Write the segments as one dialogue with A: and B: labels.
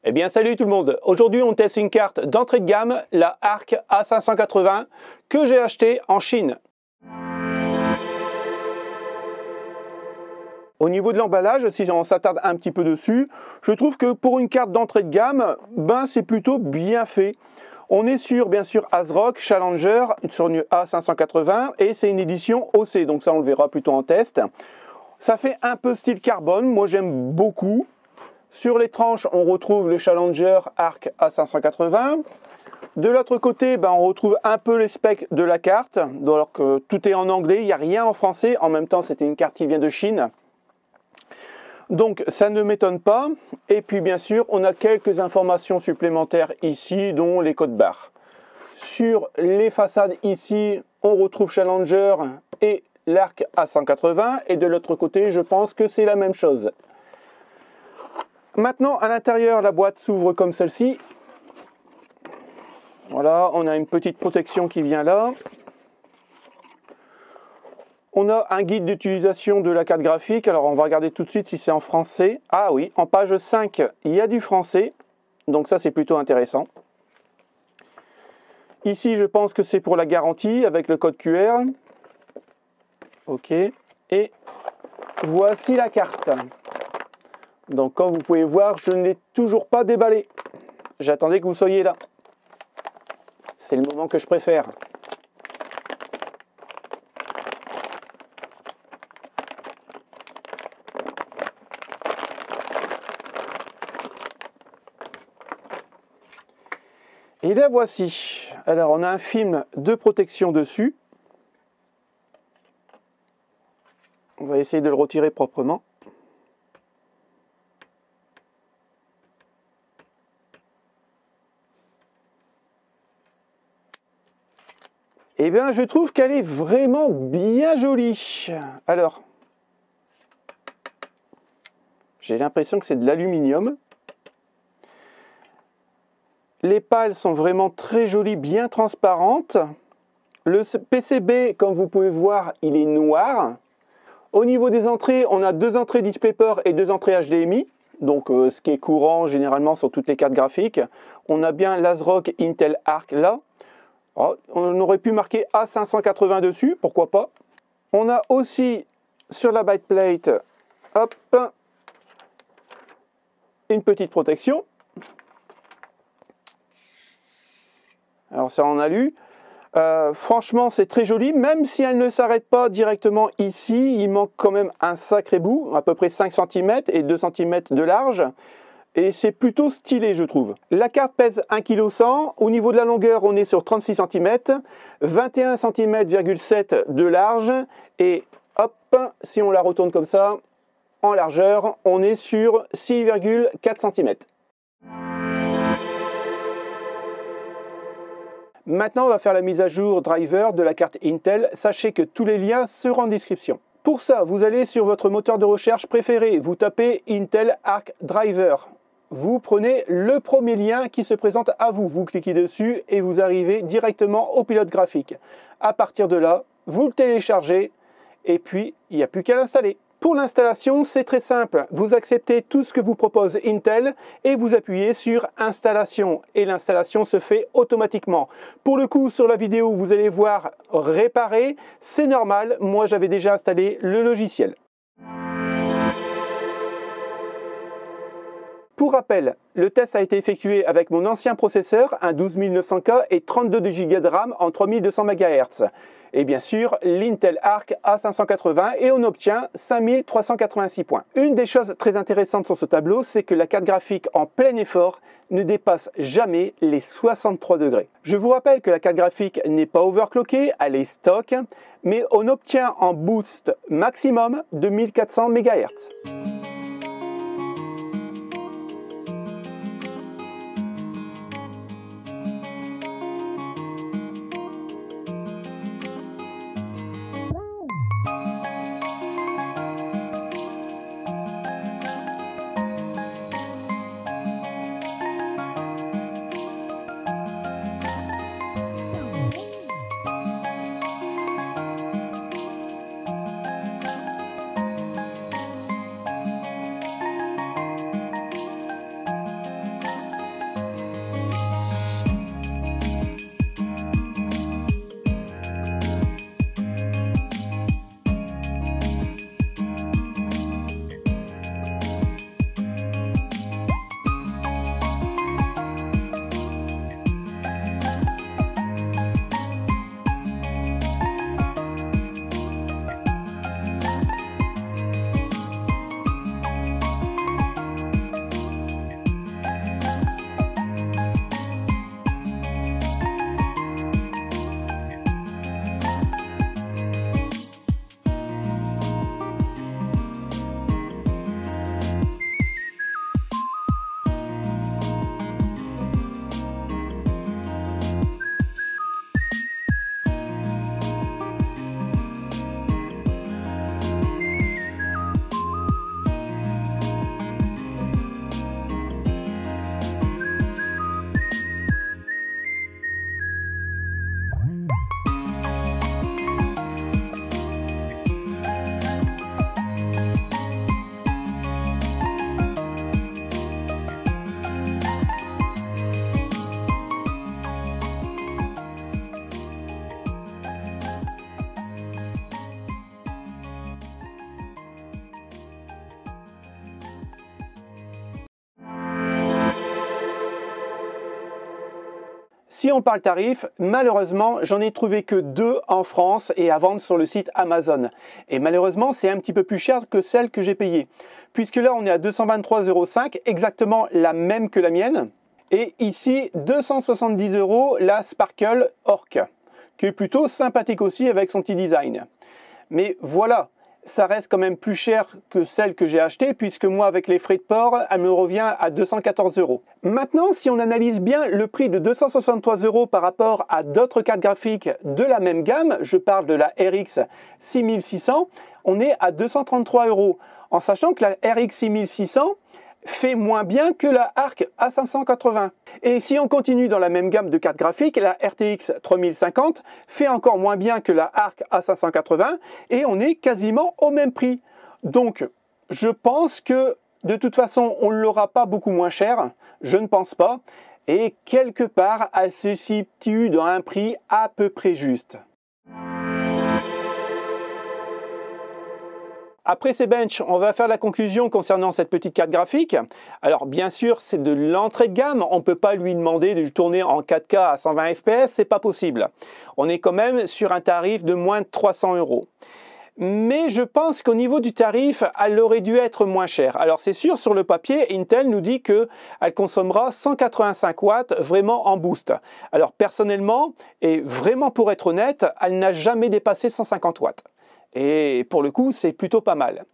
A: Eh bien salut tout le monde, aujourd'hui on teste une carte d'entrée de gamme, la Arc A580 que j'ai achetée en Chine. Au niveau de l'emballage, si on s'attarde un petit peu dessus, je trouve que pour une carte d'entrée de gamme, c'est plutôt bien fait. On est sur bien sûr ASRock Challenger sur une A580 et c'est une édition OC, donc ça on le verra plutôt en test. Ça fait un peu style carbone, moi j'aime beaucoup. Sur les tranches, on retrouve le Challenger Arc A580. De l'autre côté, on retrouve un peu les specs de la carte, alors que tout est en anglais, il n'y a rien en français. En même temps, c'était une carte qui vient de Chine. Donc, ça ne m'étonne pas. Et puis, bien sûr, on a quelques informations supplémentaires ici, dont les codes barres. Sur les façades ici, on retrouve Challenger et l'Arc A180. Et de l'autre côté, je pense que c'est la même chose. Maintenant, à l'intérieur, la boîte s'ouvre comme celle-ci. Voilà, on a une petite protection qui vient là. On a un guide d'utilisation de la carte graphique. Alors, on va regarder tout de suite si c'est en français. Ah oui, en page 5, il y a du français. Donc ça, c'est plutôt intéressant. Ici, je pense que c'est pour la garantie avec le code QR. OK. Et voici la carte. Donc, comme vous pouvez voir, je ne l'ai toujours pas déballé. J'attendais que vous soyez là. C'est le moment que je préfère. Et la voici. Alors, on a un film de protection dessus. On va essayer de le retirer proprement. Eh bien, je trouve qu'elle est vraiment bien jolie. Alors, j'ai l'impression que c'est de l'aluminium. Les pales sont vraiment très jolies, bien transparentes. Le PCB, comme vous pouvez voir, il est noir. Au niveau des entrées, on a deux entrées DisplayPort et deux entrées HDMI. Donc, ce qui est courant généralement sur toutes les cartes graphiques. On a bien l'ASRock Intel Arc là. Oh, on aurait pu marquer A580 dessus, pourquoi pas. On a aussi sur la backplate, hop, une petite protection. Alors ça en alu. Franchement, c'est très joli, même si elle ne s'arrête pas directement ici, il manque quand même un sacré bout, à peu près 5 cm et 2 cm de large. Et c'est plutôt stylé, je trouve. La carte pèse 1,1 kg. Au niveau de la longueur, on est sur 36 cm, 21 cm,7 de large. Et hop, si on la retourne comme ça, en largeur, on est sur 6,4 cm. Maintenant, on va faire la mise à jour driver de la carte Intel. Sachez que tous les liens seront en description. Pour ça, vous allez sur votre moteur de recherche préféré, vous tapez Intel Arc Driver. Vous prenez le premier lien qui se présente à vous. Vous cliquez dessus et vous arrivez directement au pilote graphique. À partir de là, vous le téléchargez et puis il n'y a plus qu'à l'installer. Pour l'installation, c'est très simple. Vous acceptez tout ce que vous propose Intel et vous appuyez sur Installation. Et l'installation se fait automatiquement. Pour le coup, sur la vidéo, vous allez voir réparer. C'est normal, moi j'avais déjà installé le logiciel. Pour rappel, le test a été effectué avec mon ancien processeur, un 12900K et 32 Go de RAM en 3200 MHz. Et bien sûr, l'Intel Arc A580 et on obtient 5386 points. Une des choses très intéressantes sur ce tableau, c'est que la carte graphique en plein effort ne dépasse jamais les 63 degrés. Je vous rappelle que la carte graphique n'est pas overclockée, elle est stock, mais on obtient en boost maximum de 1400 MHz. Si on parle tarif, malheureusement, j'en ai trouvé que 2 en France et à vendre sur le site Amazon. Et malheureusement, c'est un petit peu plus cher que celle que j'ai payée. Puisque là, on est à 223,05 €, exactement la même que la mienne. Et ici, 270 € la Sparkle Orc, qui est plutôt sympathique aussi avec son petit design. Mais voilà, ça reste quand même plus cher que celle que j'ai achetée, puisque moi, avec les frais de port, elle me revient à 214 €. Maintenant, si on analyse bien le prix de 263 € par rapport à d'autres cartes graphiques de la même gamme, je parle de la RX 6600, on est à 233 €, en sachant que la RX 6600 fait moins bien que la Arc A580. Et si on continue dans la même gamme de cartes graphiques, la RTX 3050 fait encore moins bien que la Arc A580 et on est quasiment au même prix. Donc, je pense que de toute façon, on ne l'aura pas beaucoup moins cher, je ne pense pas. Et quelque part, elle se situe dans un prix à peu près juste. Après ces benches, on va faire la conclusion concernant cette petite carte graphique. Alors bien sûr, c'est de l'entrée de gamme, on ne peut pas lui demander de tourner en 4K à 120 fps, c'est pas possible. On est quand même sur un tarif de moins de 300 €. Mais je pense qu'au niveau du tarif, elle aurait dû être moins chère. Alors c'est sûr, sur le papier, Intel nous dit qu'elle consommera 185 watts vraiment en boost. Alors personnellement, et vraiment pour être honnête, elle n'a jamais dépassé 150 watts. Et pour le coup, c'est plutôt pas mal.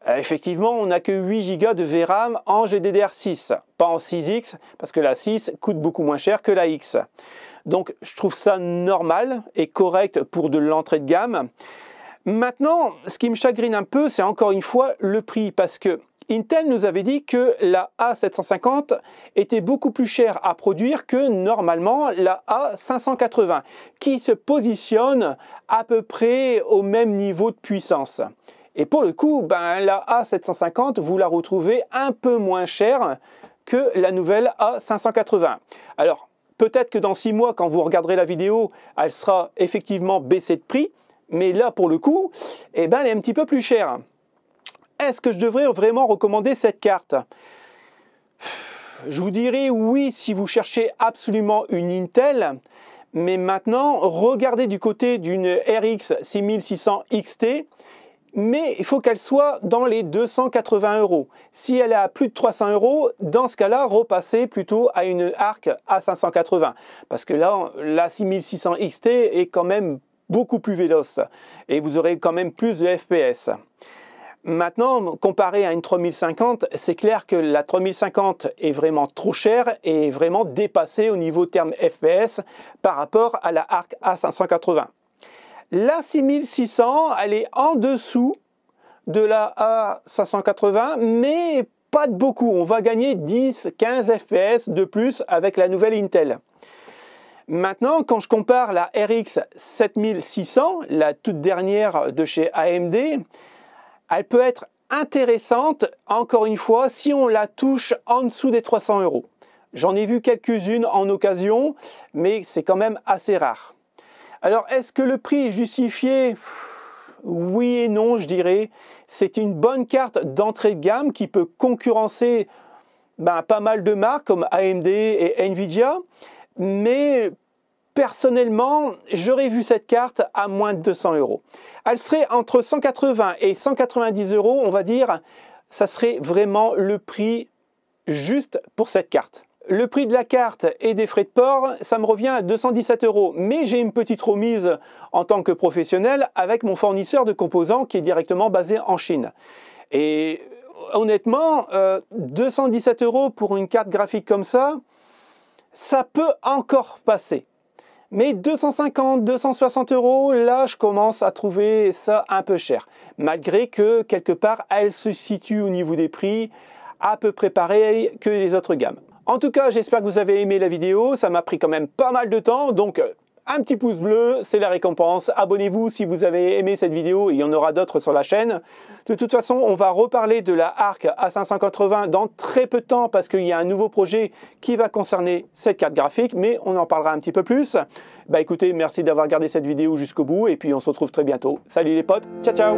A: Effectivement, on n'a que 8 Go de VRAM en GDDR6, pas en 6X, parce que la 6 coûte beaucoup moins cher que la X. Donc, je trouve ça normal et correct pour de l'entrée de gamme. Maintenant, ce qui me chagrine un peu, c'est encore une fois le prix, parce que Intel nous avait dit que la A750 était beaucoup plus chère à produire que normalement la A580, qui se positionne à peu près au même niveau de puissance. Et pour le coup, la A750, vous la retrouvez un peu moins chère que la nouvelle A580. Alors, peut-être que dans 6 mois, quand vous regarderez la vidéo, elle sera effectivement baissée de prix, mais là, pour le coup, elle est un petit peu plus chère. Est-ce que je devrais vraiment recommander cette carte? Je vous dirais oui si vous cherchez absolument une Intel, mais maintenant regardez du côté d'une RX 6600 XT, mais il faut qu'elle soit dans les 280 €. Si elle est à plus de 300 €, dans ce cas-là, repassez plutôt à une Arc A580, parce que là, la 6600 XT est quand même beaucoup plus véloce et vous aurez quand même plus de FPS. Maintenant, comparé à une 3050, c'est clair que la 3050 est vraiment trop chère et vraiment dépassée au niveau terme FPS par rapport à la Arc A580. La 6600, elle est en dessous de la A580, mais pas de beaucoup. On va gagner 10-15 FPS de plus avec la nouvelle Intel. Maintenant, quand je compare la RX 7600, la toute dernière de chez AMD, elle peut être intéressante, encore une fois, si on la touche en dessous des 300 €. J'en ai vu quelques-unes en occasion, mais c'est quand même assez rare. Alors, est-ce que le prix est justifié? Oui et non, je dirais. C'est une bonne carte d'entrée de gamme qui peut concurrencer pas mal de marques comme AMD et Nvidia, mais personnellement, j'aurais vu cette carte à moins de 200 €. Elle serait entre 180 et 190 €, on va dire. Ça serait vraiment le prix juste pour cette carte. Le prix de la carte et des frais de port, ça me revient à 217 €. Mais j'ai une petite remise en tant que professionnel avec mon fournisseur de composants qui est directement basé en Chine. Et honnêtement, 217 € pour une carte graphique comme ça peut encore passer. Mais 250, 260 €, là, je commence à trouver ça un peu cher. Malgré que, quelque part, elle se situe au niveau des prix à peu près pareil que les autres gammes. En tout cas, j'espère que vous avez aimé la vidéo. Ça m'a pris quand même pas mal de temps. Donc, un petit pouce bleu, c'est la récompense. Abonnez-vous si vous avez aimé cette vidéo. Il y en aura d'autres sur la chaîne. De toute façon, on va reparler de la Arc A580 dans très peu de temps parce qu'il y a un nouveau projet qui va concerner cette carte graphique, mais on en parlera un petit peu plus. Écoutez, merci d'avoir regardé cette vidéo jusqu'au bout et puis on se retrouve très bientôt. Salut les potes, ciao ciao!